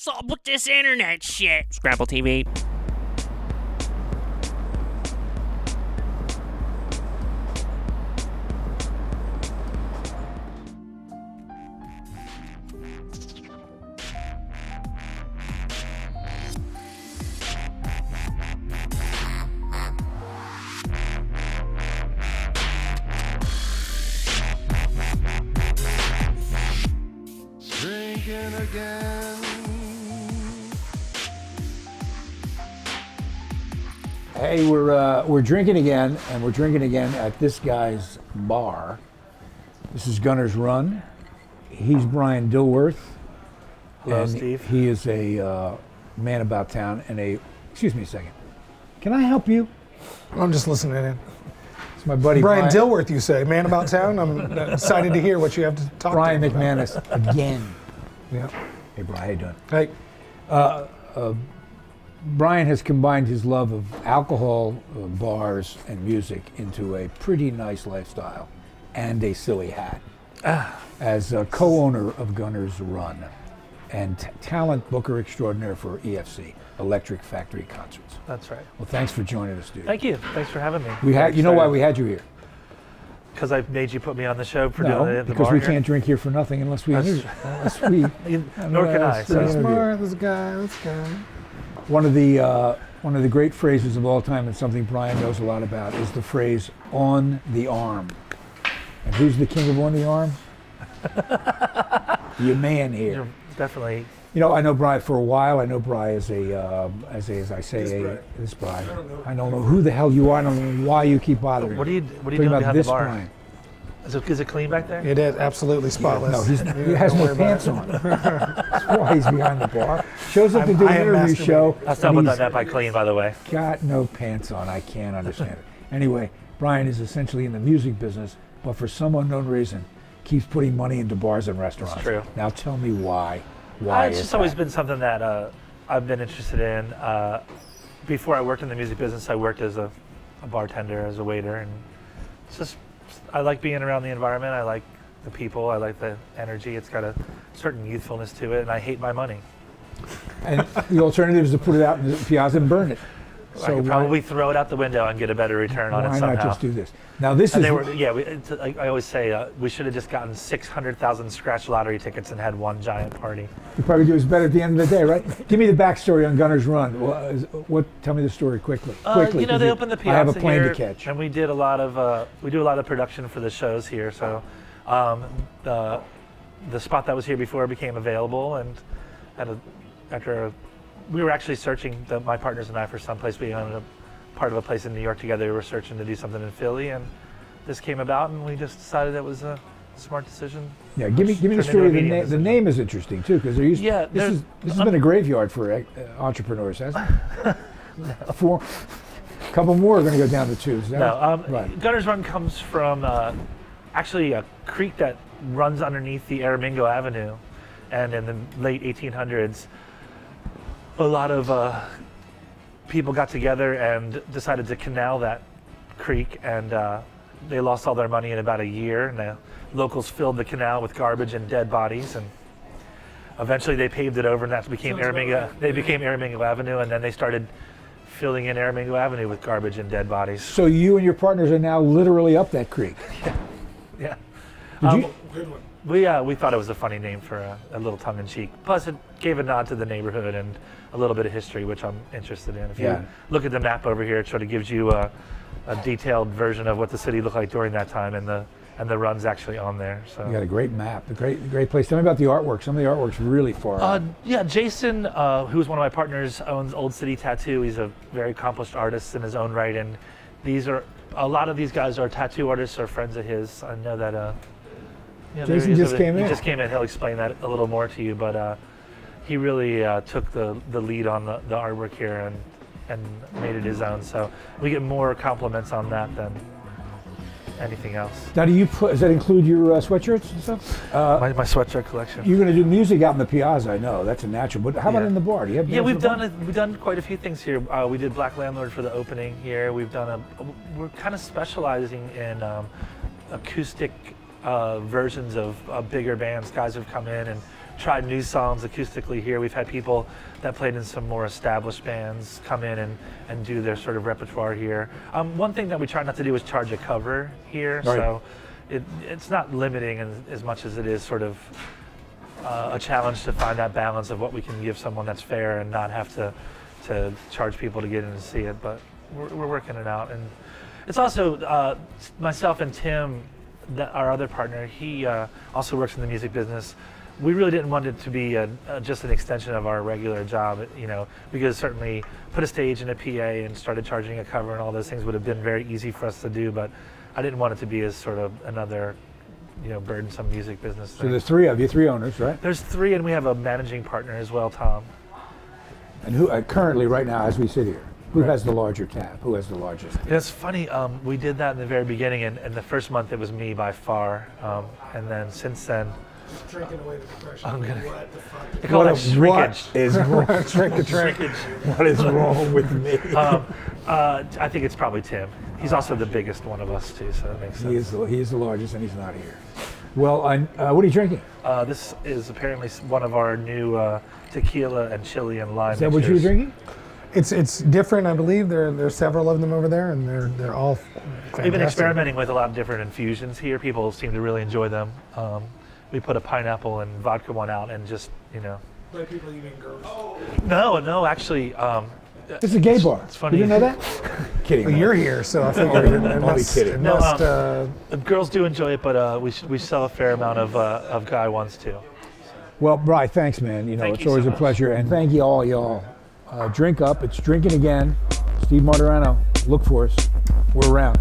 What's up with this internet shit? Scrapple TV. Drinking again. Hey, we're drinking again, and we're drinking again at this guy's bar. This is Gunner's Run. He's Brian Dilworth. Hello, and Steve. He is a man about town and a. Excuse me a second. Can I help you? I'm just listening in. It's my buddy Brian Dilworth, you say. Man about town? I'm excited to hear what you have to talk Brian to me about. McManus again. Yeah. Hey, Brian, how you doing? Hey. Brian has combined his love of alcohol, bars, and music into a pretty nice lifestyle and a silly hat. As a co-owner of Gunner's Run and talent booker extraordinaire for EFC, Electric Factory Concerts. That's right. Well, thanks for joining us, dude. Thank you. Thanks for having me. We had, you know why we had you here? Because I made you put me on the show for No, doing it at the because bar we here. can't drink here for nothing unless we That's- unless we. Nor can I. So This So. smart, this guy, this guy. One of the great phrases of all time, and something Brian knows a lot about, is the phrase "on the arm." And who's the king of on the arm? Your man here. You're definitely. You know, I know Brian for a while. I know Brian as this Brian. I don't know who the hell you are. I don't know why you keep bothering. What are you Talking doing about behind the this bar? Brian. Is it clean back there? It is absolutely spotless. No, he has don't no worry about pants it. on. That's why he's behind the bar. Shows up to do I an am interview masturbating. show. That's not and what he's that meant by clean, by the way. got no pants on. I can't understand it. Anyway, Brian is essentially in the music business, but for some unknown reason, keeps putting money into bars and restaurants. That's true. Now tell me why. Why It's is just always that? been something that I've been interested in. Before I worked in the music business, I worked as a bartender, as a waiter, and it's just I like being around the environment. I like the people. I like the energy. It's got a certain youthfulness to it, and I hate my money. And the alternative is to put it out in the piazza and burn it. I could probably throw it out the window and get a better return on it why somehow. not just do this? Now this And is they were, yeah. I always say we should have just gotten 600,000 scratch lottery tickets and had one giant party. you probably do is better at the end of the day, right? Give me the backstory on Gunner's Run. Tell me the story quickly. Quickly, You know, 'cause they opened the piazza I have a plane here, to catch. and we do a lot of production for the shows here. So the spot that was here before became available, and we were actually searching, my partners and I, for someplace. We owned a part of a place in New York together. We were searching to do something in Philly, and this came about, and we just decided it was a smart decision. Yeah, give me the Turned story. into a medium The decision. name is interesting too, because this has been a graveyard for entrepreneurs, hasn't it? A couple more are going to go down the tubes. No, right. Gunner's Run comes from actually a creek that runs underneath the Aramingo Avenue, and in the late 1800s, a lot of people got together and decided to canal that creek, and they lost all their money in about a year, and the locals filled the canal with garbage and dead bodies, and eventually they paved it over, and that became Aramingo. They became Aramingo Avenue, and then they started filling in Aramingo Avenue with garbage and dead bodies. So you and your partners are now literally up that creek. Yeah. Did you- We thought it was a funny name for a little tongue-in-cheek. Plus, it gave a nod to the neighborhood and a little bit of history, which I'm interested in. If Yeah. you look at the map over here, it sort of gives you a detailed version of what the city looked like during that time, and the run's actually on there. So. You got a great map, a great place. Tell me about the artwork. Some of the artwork's really far out. Yeah, Jason, who's one of my partners, owns Old City Tattoo. He's a very accomplished artist in his own right, and a lot of these guys are tattoo artists or friends of his. I know that. Jason just came in. He just came in. He'll explain that a little more to you, but he really took the lead on the artwork here and made it his own. So we get more compliments on that than anything else. Now, does that include your sweatshirts and stuff? My sweatshirt collection. You're going to do music out in the piazza, I know. That's a natural. But how about Yeah. in the bar? Do you have Yeah, bands in the bar? we've done quite a few things here. We did Black Landlord for the opening here. We're kind of specializing in acoustic versions of bigger bands. Guys have come in and tried new songs acoustically here. We've had people that played in some more established bands come in and do their sort of repertoire here. One thing that we try not to do is charge a cover here, Right. so it's not limiting as much as it is sort of a challenge to find that balance of what we can give someone that's fair and not have to charge people to get in and see it, but we're working it out. And it's also myself and Tim, our other partner, he also works in the music business. We really didn't want it to be just an extension of our regular job, you know, because certainly put a stage and a PA and started charging a cover and all those things would have been very easy for us to do, but I didn't want it to be as sort of another, you know, burdensome music business thing. So there's three of you, three owners, right? There's three, and we have a managing partner as well, Tom. And who currently, right now, as we sit here, who has the larger tab? Who has the largest? Yeah, it's funny, we did that in the very beginning, and the first month it was me by far, and then since then, Drinking away the depression. I'm gonna- What the fuck? they call that shrinkage. is wrong? Shrinkage. What is wrong with me? I think it's probably Tim. He's also the biggest one of us too, so that makes sense. He is the largest, and he's not here. Well, what are you drinking? This is apparently one of our new tequila and chili and lime. Is that what you're mixtures. drinking? It's different, I believe. There's several of them over there, and they're all fantastic. We've been experimenting with a lot of different infusions here. People seem to really enjoy them. We put a pineapple and vodka one out, and just, you know. Like people eating girls. No, actually. It's a gay bar. It's funny. You didn't know that? Kidding. Well, man. you're here, so I figured it must. kidding. It No, must The girls do enjoy it, but we sell a fair amount of guy ones too. Well, Bri, thanks, man. You know, Thank it's you so always a much. pleasure, and thank you all, y'all. Drink up. It's drinking again. Steve Martorano. Look for us. We're around.